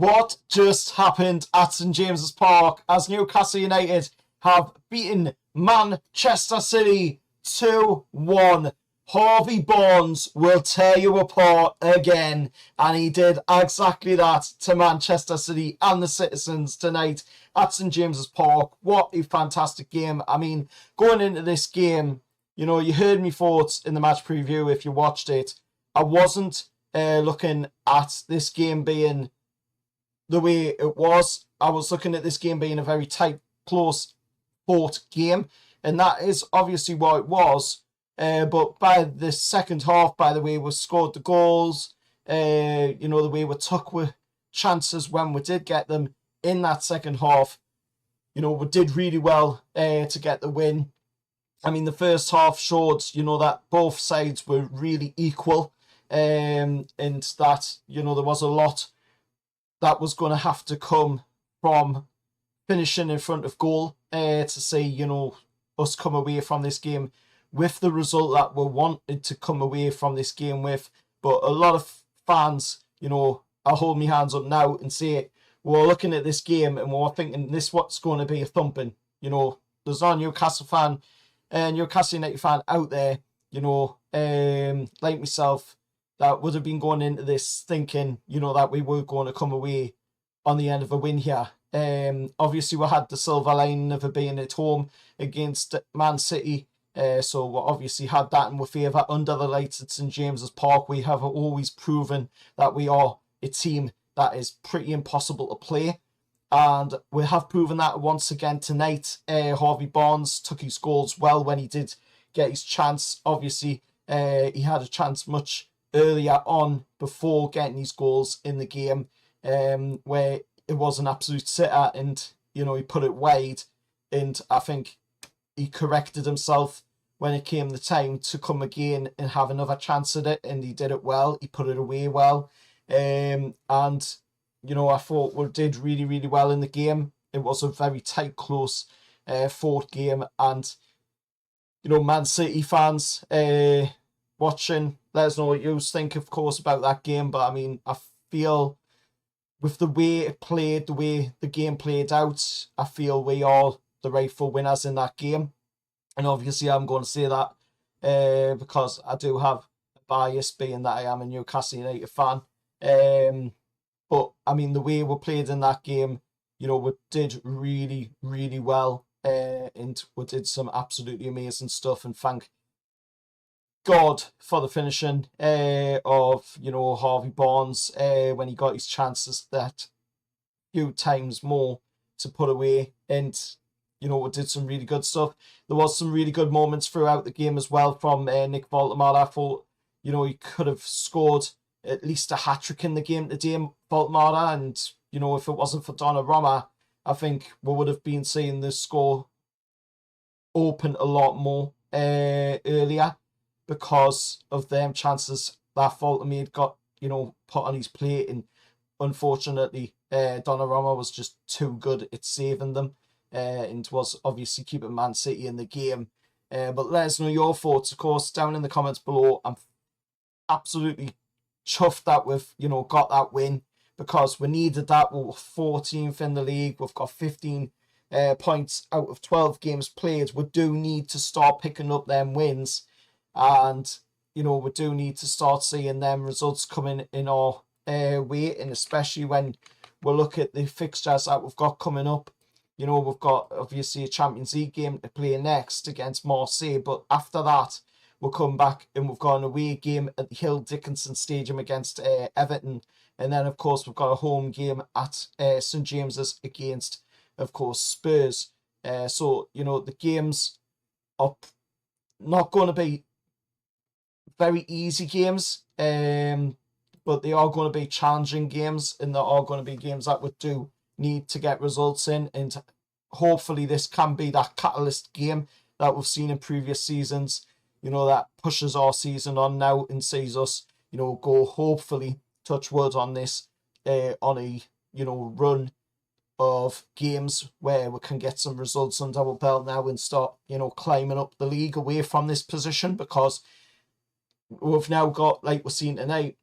What just happened at St James's Park as Newcastle United have beaten Manchester City 2-1. Harvey Barnes will tear you apart again, and he did exactly that to Manchester City and the citizens tonight at St James's Park. What a fantastic game. I mean, going into this game, you know, you heard me thoughts in the match preview if you watched it. I wasn't looking at this game being the way it was. I was looking at this game being a very tight, close fought game, and that is obviously what it was. But by the second half, by the way we scored the goals, the way we took with chances when we did get them in that second half, we did really well to get the win. I mean, the first half showed, that both sides were really equal, and that, there was a lot that was going to have to come from finishing in front of goal to see, us come away from this game with the result that we wanted to come away from this game with. But a lot of fans, I'll hold my hands up now and say we're looking at this game and we're thinking this what's going to be a thumping. There's no Newcastle United fan out there, like myself, that would have been going into this thinking, that we were going to come away on the end of a win here. Obviously, we had the silver lining of it being at home against Man City. So we obviously had that in our favour. Under the lights at St James's Park, we have always proven that we are a team that is pretty impossible to play. And we have proven that once again tonight. Harvey Barnes took his goals well when he did get his chance. Obviously, he had a chance much earlier on before getting his goals in the game, where it was an absolute sitter and, he put it wide. And I think he corrected himself when it came the time to come again and have another chance at it, and he did it well. He put it away well. And, I thought we did really, really well in the game. It was a very tight, close fought game. And, Man City fans watching, let us know what you think, of course, about that game. But, I mean, I feel with the way it played, the way the game played out, I feel we are the rightful winners in that game. And obviously I'm going to say that because I do have a bias, being that I am a Newcastle United fan. But I mean, the way we played in that game, we did really, really well, and we did some absolutely amazing stuff. And thank God for the finishing of Harvey Barnes when he got his chances that few times more to put away. And we did some really good stuff. There was some really good moments throughout the game as well from Nick Voltemade. I thought, he could have scored at least a hat-trick in the game today, Voltemade. And, if it wasn't for Donnarumma, I think we would have been seeing the score open a lot more earlier because of them chances that Voltemade got, put on his plate. And unfortunately, Donnarumma was just too good at saving them. And was obviously keeping Man City in the game. But let us know your thoughts, of course, down in the comments below. I'm absolutely chuffed that we've, got that win because we needed that. We were 14th in the league. We've got 15 points out of 12 games played. We do need to start picking up them wins. And, we do need to start seeing them results coming in our way. And especially when we look at the fixtures that we've got coming up. We've got obviously a Champions League game to play next against Marseille, but after that, we'll come back and we've got an away game at the Hill Dickinson Stadium against Everton. And then, of course, we've got a home game at St James's against, of course, Spurs. So, the games are not going to be very easy games, but they are going to be challenging games, and there are going to be games that we do need to get results in, and hopefully this can be that catalyst game that we've seen in previous seasons, that pushes our season on now and sees us, go hopefully, touch wood on this, on a, run of games where we can get some results under our belt now and start, climbing up the league away from this position, because we've now got, like we're seeing tonight,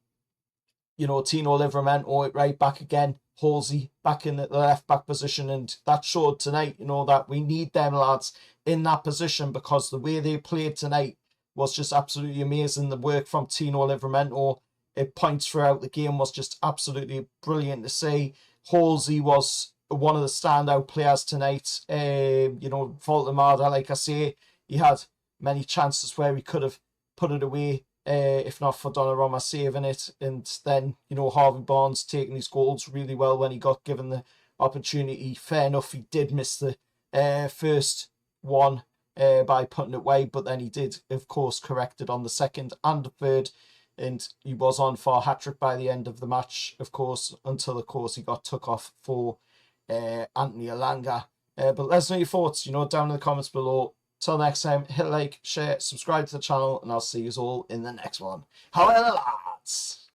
Tino Livramento right back again. Halsey back in the left back position, and that showed tonight, you know, that we need them lads in that position, because the way they played tonight was just absolutely amazing. The work from Tino Livramento at points throughout the game was just absolutely brilliant to see. Halsey was one of the standout players tonight. You know, Voldemar, like I say, he had many chances where he could have put it away, if not for Donnarumma saving it. And then, you know, Harvey Barnes taking his goals really well when he got given the opportunity. Fair enough, he did miss the first one by putting it wide, but then he did, of course, correct it on the second and the third. And he was on for a hat-trick by the end of the match, of course, until, of course, he got took off for Anthony Elanga. But let us know your thoughts, you know, down in the comments below. Till next time, hit like, share, subscribe to the channel, and I'll see you all in the next one. However, lads.